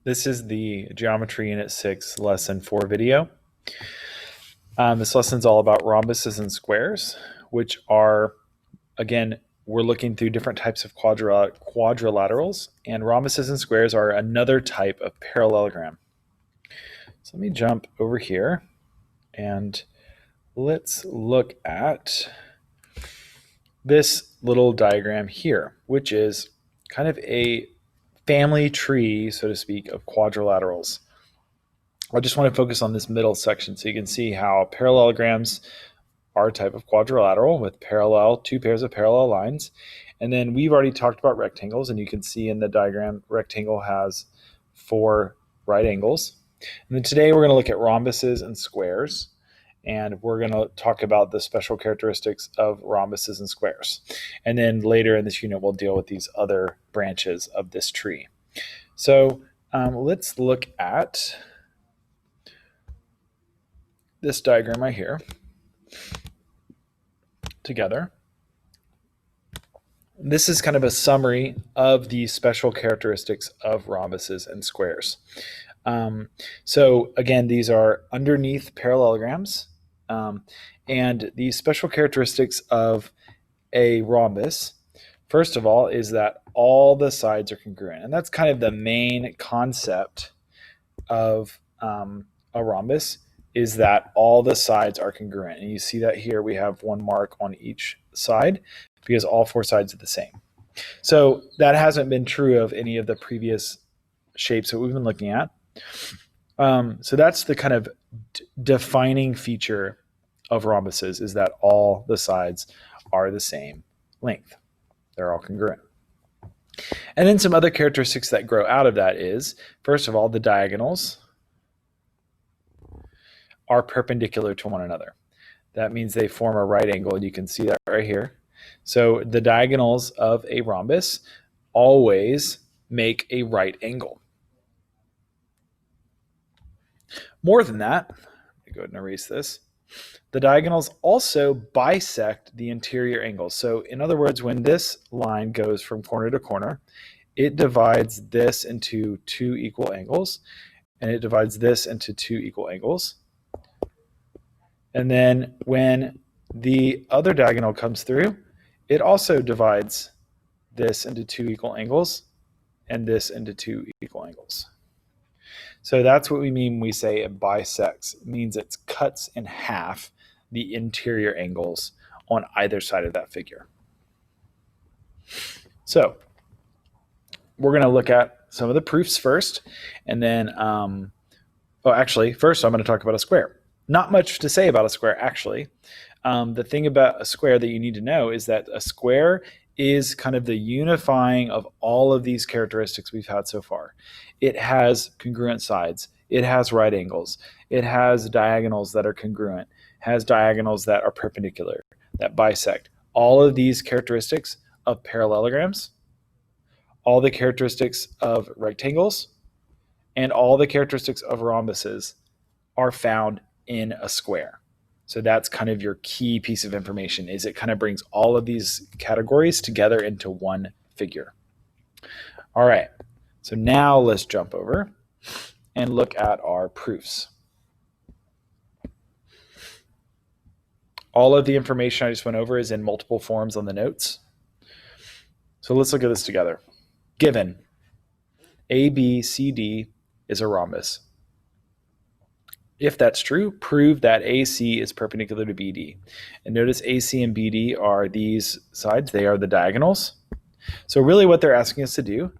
This is the Geometry Unit 6 Lesson 4 video. This lesson is all about rhombuses and squares, which are, again, we're looking through different types of quadrilaterals, and rhombuses and squares are another type of parallelogram. So let me jump over here, and let's look at this little diagram here, which is kind of a family tree, so to speak, of quadrilaterals. I just want to focus on this middle section so you can see how parallelograms are a type of quadrilateral with two pairs of parallel lines. And then we've already talked about rectangles, and you can see in the diagram, rectangle has 4 right angles. And then today we're going to look at rhombuses and squares, and we're going to talk about the special characteristics of rhombuses and squares. And then later in this unit, we'll deal with these other branches of this tree. So let's look at this diagram right here together. This is kind of a summary of the special characteristics of rhombuses and squares. So again, these are underneath parallelograms, and the special characteristics of a rhombus, first of all, is that all the sides are congruent. And that's kind of the main concept of a rhombus, is that all the sides are congruent. And you see that here we have one mark on each side because all 4 sides are the same. So that hasn't been true of any of the previous shapes that we've been looking at. So that's the kind of defining feature of rhombuses, is that all the sides are the same length. They're all congruent. And then some other characteristics that grow out of that is, first of all, the diagonals are perpendicular to one another. That means they form a right angle, and you can see that right here. So the diagonals of a rhombus always make a right angle. More than that, let me go ahead and erase this. The diagonals also bisect the interior angles. So in other words, when this line goes from corner to corner, it divides this into 2 equal angles, and it divides this into 2 equal angles. And then when the other diagonal comes through, it also divides this into 2 equal angles and this into 2 equal angles. So that's what we mean when we say it bisects. It means it cuts in half the interior angles on either side of that figure. So we're going to look at some of the proofs first, and then, first I'm going to talk about a square. Not much to say about a square, actually. The thing about a square that you need to know is that a square is kind of the unifying of all of these characteristics we've had so far. It has congruent sides. It has right angles. It has diagonals that are congruent. Has diagonals that are perpendicular, that bisect. All of these characteristics of parallelograms, all the characteristics of rectangles, and all the characteristics of rhombuses are found in a square. So that's kind of your key piece of information, is it kind of brings all of these categories together into one figure. All right, so now let's jump over and look at our proofs. All of the information I just went over is in multiple forms on the notes. So let's look at this together. Given ABCD is a rhombus. If that's true, prove that AC is perpendicular to BD. And notice AC and BD are these sides. They are the diagonals. So really what they're asking us to do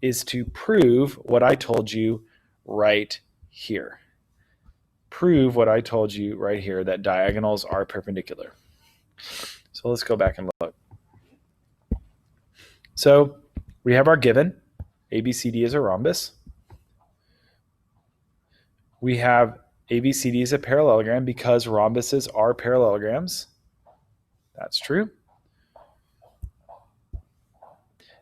is to prove what I told you right here. Prove what I told you right here, that diagonals are perpendicular. So let's go back and look. So we have our given. ABCD is a rhombus. We have ABCD is a parallelogram because rhombuses are parallelograms. That's true.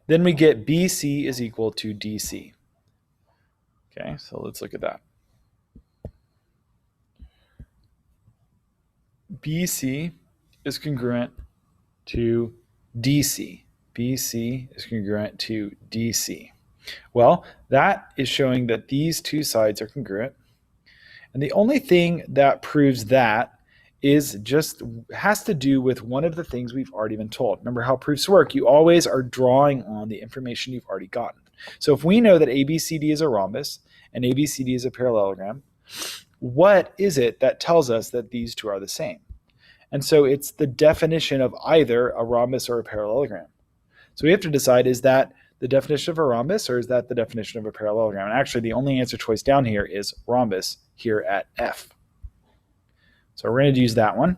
Then we get BC is equal to DC. Okay, so let's look at that. BC is congruent to DC. BC is congruent to DC. Well, that is showing that these two sides are congruent. And the only thing that proves that has to do with one of the things we've already been told. Remember how proofs work? You always are drawing on the information you've already gotten. So if we know that ABCD is a rhombus and ABCD is a parallelogram, what is it that tells us that these two are the same? And so it's the definition of either a rhombus or a parallelogram. So we have to decide, is that the definition of a rhombus or is that the definition of a parallelogram? And actually the only answer choice down here is rhombus here at F. So we're going to use that one.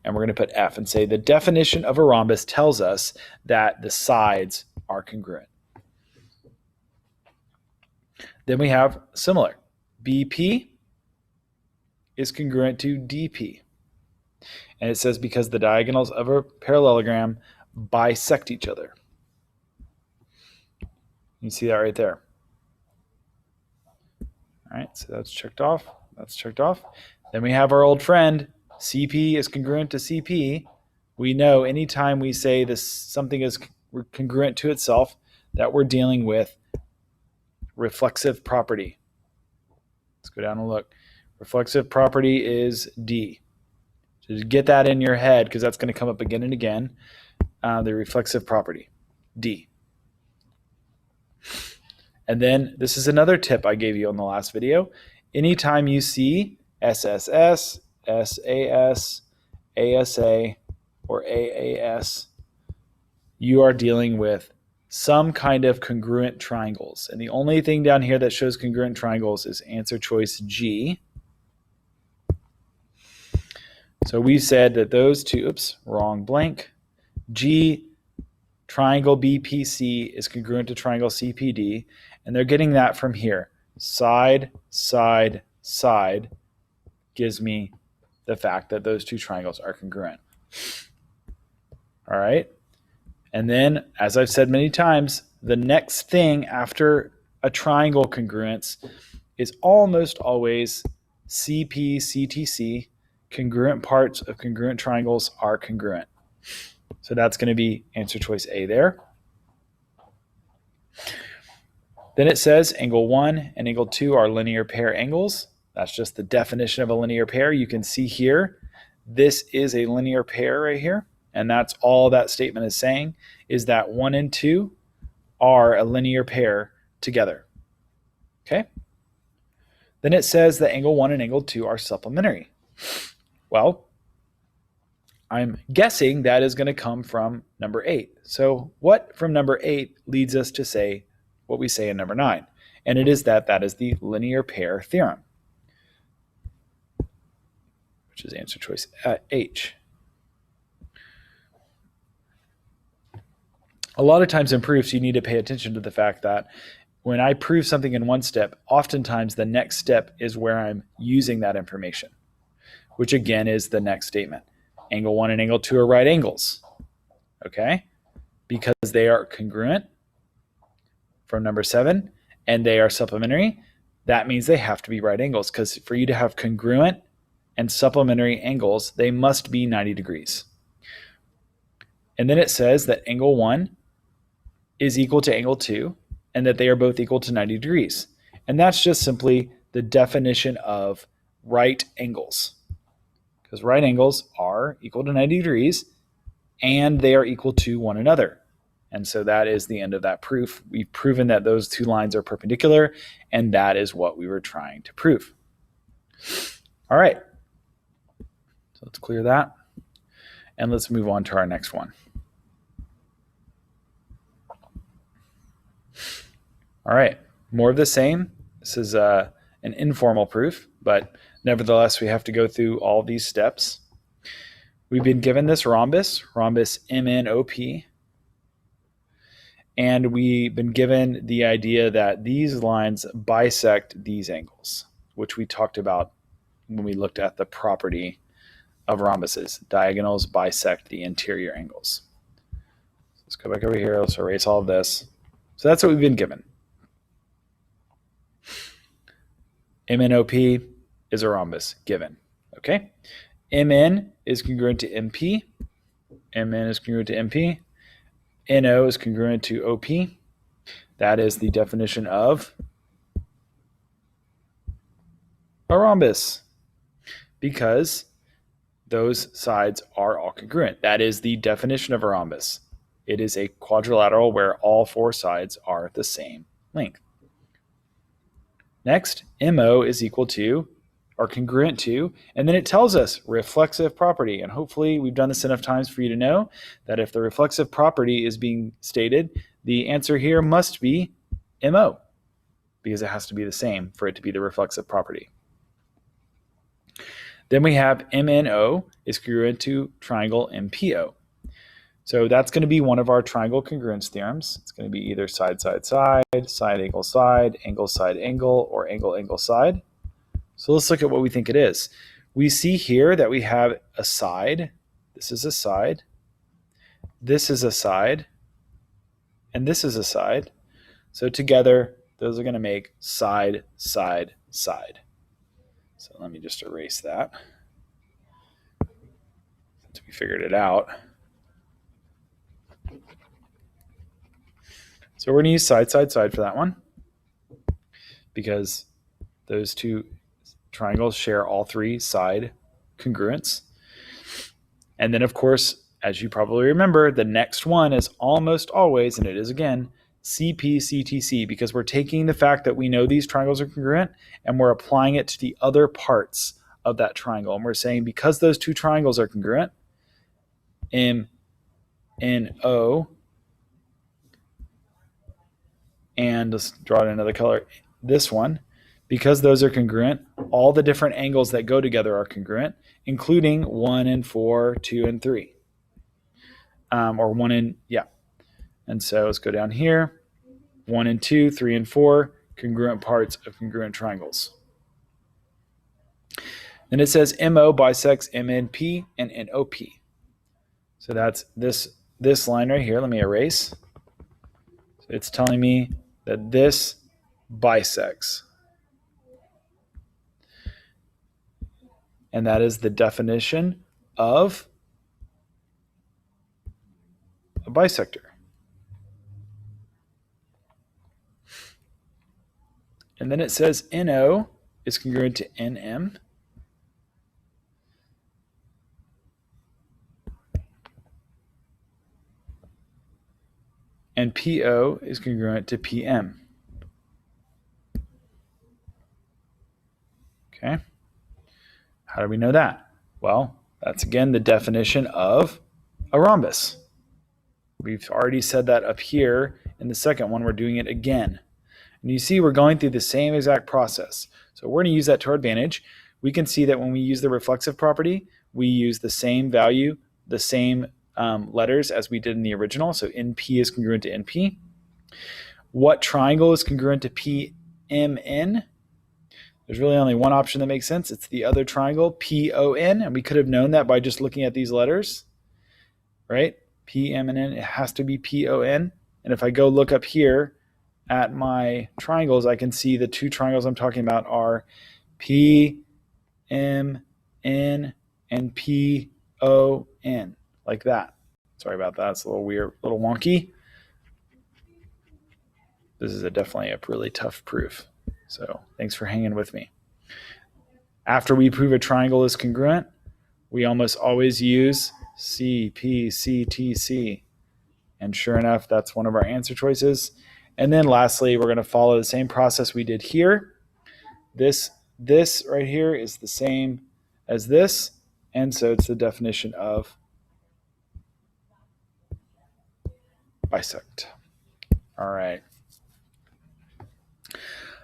And we're going to put F and say the definition of a rhombus tells us that the sides are congruent. Then we have similar. BP is congruent to DP. And it says because the diagonals of a parallelogram bisect each other. You see that right there. All right, so that's checked off. That's checked off. Then we have our old friend, CP is congruent to CP. We know anytime we say this something is congruent to itself, that we're dealing with reflexive property. Let's go down and look. Reflexive property is D. So just get that in your head because that's going to come up again and again. The reflexive property, D. And then this is another tip I gave you on the last video. Anytime you see SSS, SAS, ASA, or AAS, you are dealing with some kind of congruent triangles. And the only thing down here that shows congruent triangles is answer choice G. So we said that those two, oops, wrong blank. G, triangle BPC is congruent to triangle CPD. And they're getting that from here. Side, side, side gives me the fact that those two triangles are congruent. All right. And then, as I've said many times, the next thing after a triangle congruence is almost always CP, CTC. Congruent parts of congruent triangles are congruent. So that's going to be answer choice A there. Then it says angle 1 and angle 2 are linear pair angles. That's just the definition of a linear pair. You can see here, this is a linear pair right here. And that's all that statement is saying, is that 1 and 2 are a linear pair together. Okay? Then it says that angle 1 and angle 2 are supplementary. Well, I'm guessing that is going to come from number 8. So what from number 8 leads us to say what we say in number 9? And it is that is the linear pair theorem, which is answer choice H. A lot of times in proofs, you need to pay attention to the fact that when I prove something in one step, oftentimes the next step is where I'm using that information, which again is the next statement. Angle 1 and angle 2 are right angles, okay? Because they are congruent from number 7, and they are supplementary. That means they have to be right angles, because for you to have congruent and supplementary angles, they must be 90 degrees. And then it says that angle 1 is equal to angle 2, and that they are both equal to 90 degrees. And that's just simply the definition of right angles. Because right angles are equal to 90 degrees, and they are equal to one another. And so that is the end of that proof. We've proven that those two lines are perpendicular, and that is what we were trying to prove. All right. So let's clear that, and let's move on to our next one. All right, more of the same. This is an informal proof, but nevertheless, we have to go through all these steps. We've been given this rhombus MNOP, and we've been given the idea that these lines bisect these angles, which we talked about when we looked at the property of rhombuses. Diagonals bisect the interior angles. Let's go back over here. Let's erase all of this. So that's what we've been given. MNOP is a rhombus given. Okay. MN is congruent to MP. MN is congruent to MP. NO is congruent to OP. That is the definition of a rhombus, because those sides are all congruent. That is the definition of a rhombus. It is a quadrilateral where all four sides are the same length. Next, MO is equal to, or congruent to, and then it tells us reflexive property. And hopefully we've done this enough times for you to know that if the reflexive property is being stated, the answer here must be MO, because it has to be the same for it to be the reflexive property. Then we have MNO is congruent to triangle MPO. So that's going to be one of our triangle congruence theorems. It's going to be either side, side, side, side, angle, or angle, angle, side. So let's look at what we think it is. We see here that we have a side. This is a side. This is a side. And this is a side. So together, those are going to make side, side, side. So let me just erase that since we figured it out. So we're going to use side, side, side for that one, because those two triangles share all three side congruence. And then, of course, as you probably remember, the next one is almost always, and it is again, CP-CTC, because we're taking the fact that we know these triangles are congruent and we're applying it to the other parts of that triangle. And we're saying because those two triangles are congruent, MNO, and let's draw it another color, this one, because those are congruent, all the different angles that go together are congruent, including 1 and 4, 2 and 3. Or 1 and, yeah. And so let's go down here. 1 and 2, 3 and 4, congruent parts of congruent triangles. Then it says MO bisects MNP and NOP. So that's this line right here. Let me erase. So it's telling me that this bisects. And that is the definition of a bisector. And then it says NO is congruent to NM. And PO is congruent to PM. Okay. How do we know that? Well, that's again the definition of a rhombus. We've already said that up here in the second one. We're doing it again. And you see we're going through the same exact process. So we're going to use that to our advantage. We can see that when we use the reflexive property, we use the same value, the same letters as we did in the original. So NP is congruent to NP. What triangle is congruent to PMN? There's really only one option that makes sense. It's the other triangle, PON. And we could have known that by just looking at these letters, right? PM and N, it has to be PON. And if I go look up here at my triangles, I can see the two triangles I'm talking about are PMN and PON, like that. Sorry about that. It's a little weird, a little wonky. This is definitely a really tough proof. So thanks for hanging with me. After we prove a triangle is congruent, we almost always use CP-CTC. And sure enough, that's one of our answer choices. And then lastly, we're going to follow the same process we did here. This right here is the same as this. And so it's the definition of bisect. All right.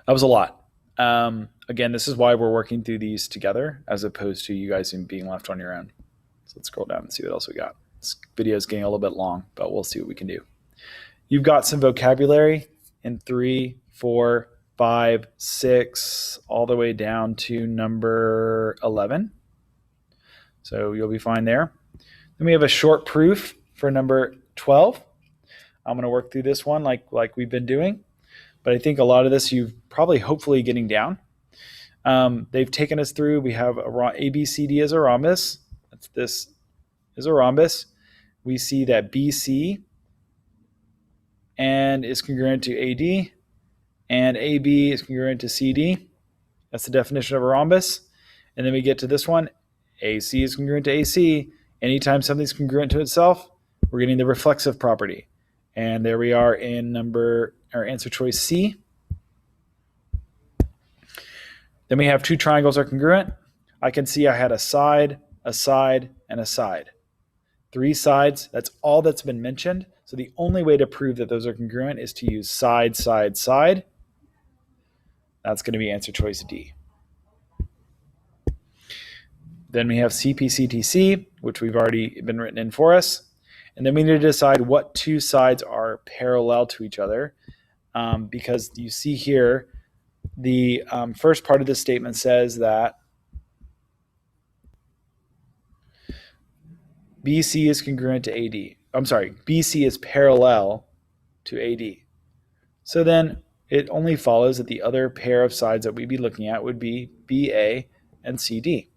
That was a lot. Again, this is why we're working through these together as opposed to you guys being left on your own. So let's scroll down and see what else we got. This video is getting a little bit long, but we'll see what we can do. You've got some vocabulary in 3, 4, 5, 6, all the way down to number 11. So you'll be fine there. Then we have a short proof for number 12. I'm going to work through this one like we've been doing. But I think a lot of this you've probably hopefully getting down. They've taken us through. We have ABCD as a rhombus. This is a rhombus. We see that BC and is congruent to AD, and AB is congruent to CD. That's the definition of a rhombus. And then we get to this one, AC is congruent to AC. Anytime something's congruent to itself, we're getting the reflexive property. And there we are in our answer choice C. Then we have two triangles are congruent. I can see I had a side, and a side. Three sides, that's all that's been mentioned. So the only way to prove that those are congruent is to use side, side, side. That's going to be answer choice D. Then we have CPCTC, which we've already been written in for us. And then we need to decide what two sides are parallel to each other. Because you see here, the first part of this statement says that BC is congruent to AD. I'm sorry, BC is parallel to AD. So then it only follows that the other pair of sides that we'd be looking at would be BA and CD.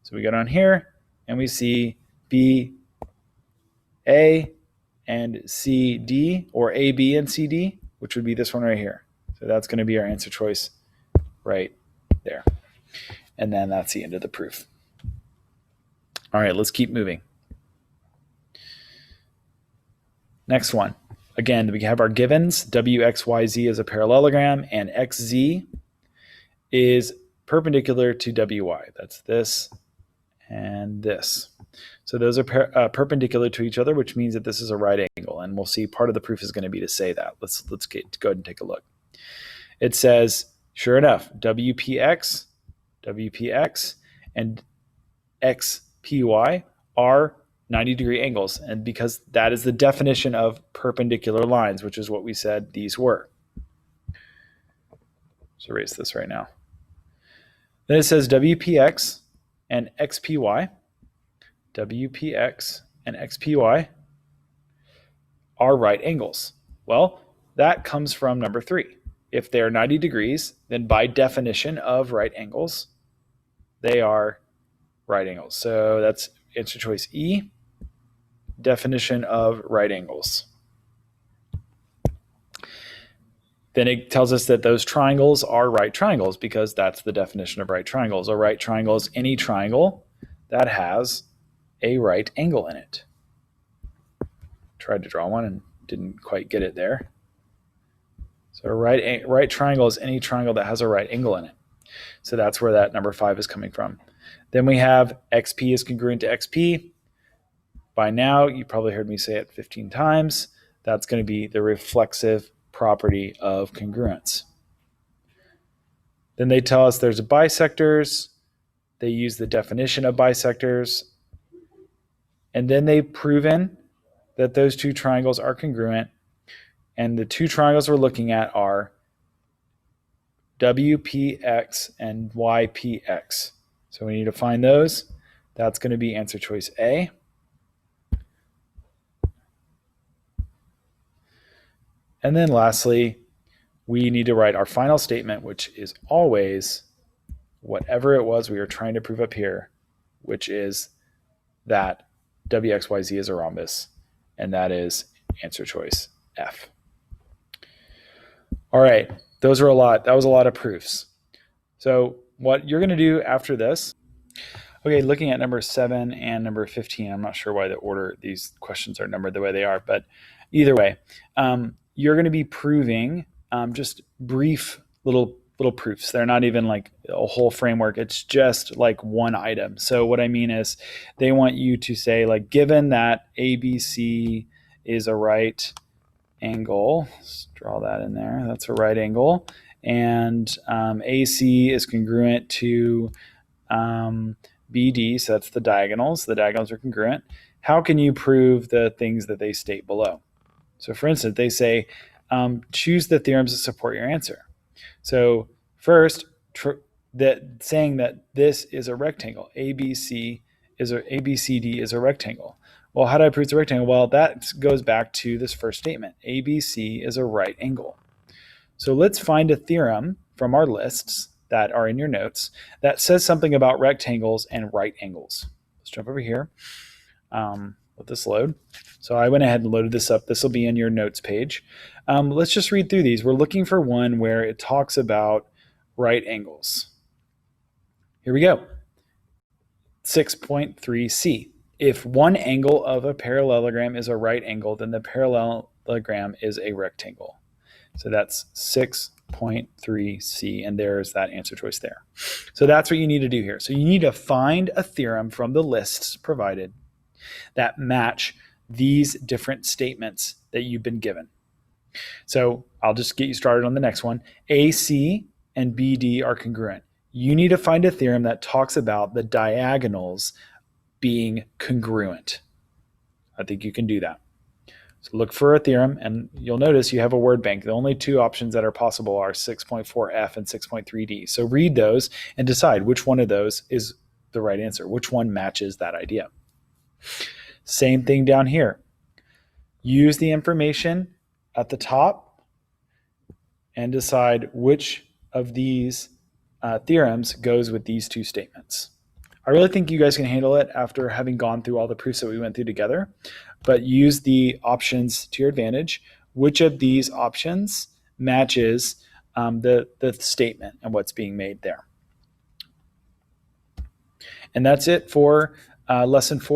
So we go down here and we see BA and CD, or AB and CD, which would be this one right here. So that's going to be our answer choice right there. And then that's the end of the proof. All right, let's keep moving. Next one. Again, we have our givens. WXYZ is a parallelogram, and XZ is perpendicular to WY. That's this and this. So those are perpendicular to each other, which means that this is a right angle. And we'll see part of the proof is going to be to say that. Let's go ahead and take a look. It says, sure enough, WPX, and XPY are 90-degree angles, and because that is the definition of perpendicular lines, which is what we said these were. Let's erase this right now. Then it says WPX and XPY. WPX and XPY are right angles. Well, that comes from number 3. If they're 90 degrees, then by definition of right angles, they are right angles. So that's answer choice E, definition of right angles. Then it tells us that those triangles are right triangles because that's the definition of right triangles. A right triangle is any triangle that has a right angle in it. Tried to draw one and didn't quite get it there. So a right triangle is any triangle that has a right angle in it. So that's where that number 5 is coming from. Then we have XP is congruent to XP. By now, you probably heard me say it 15 times. That's going to be the reflexive property of congruence. Then they tell us there's bisectors. They use the definition of bisectors. And then they've proven that those two triangles are congruent. And the two triangles we're looking at are WPX and YPX. So we need to find those. That's going to be answer choice A. And then lastly, we need to write our final statement, which is always whatever it was we were trying to prove up here, which is that WXYZ is a rhombus, and that is answer choice F. All right, those are a lot. That was a lot of proofs. So what you're going to do after this, okay, looking at number 7 and number 15, I'm not sure why the order these questions are numbered the way they are, but either way, you're going to be proving just brief little proofs. They're not even like a whole framework. It's just like one item. So what I mean is they want you to say, like, given that ABC is a right angle, let's draw that in there. That's a right angle. And AC is congruent to BD, so that's the diagonals. The diagonals are congruent. How can you prove the things that they state below? So for instance, they say, choose the theorems that support your answer. So first, saying that this is a rectangle, ABCD is a rectangle. Well, how do I prove it's a rectangle? Well, that goes back to this first statement. ABC is a right angle. So let's find a theorem from our lists that are in your notes that says something about rectangles and right angles. Let's jump over here. Let this load. So I went ahead and loaded this up. This will be in your notes page. Let's just read through these. We're looking for one where it talks about right angles. Here we go. 6.3c. If one angle of a parallelogram is a right angle, then the parallelogram is a rectangle. So that's 6.3c, and there's that answer choice there. So that's what you need to do here. So you need to find a theorem from the lists provided that match these different statements that you've been given. So I'll just get you started on the next one. AC and BD are congruent. You need to find a theorem that talks about the diagonals being congruent. I think you can do that. So look for a theorem, and you'll notice you have a word bank. The only two options that are possible are 6.4f and 6.3d. So read those and decide which one of those is the right answer, which one matches that idea. Same thing down here. Use the information at the top and decide which of these theorems goes with these two statements. I really think you guys can handle it after having gone through all the proofs that we went through together, but use the options to your advantage. Which of these options matches the statement and what's being made there? And that's it for lesson 4.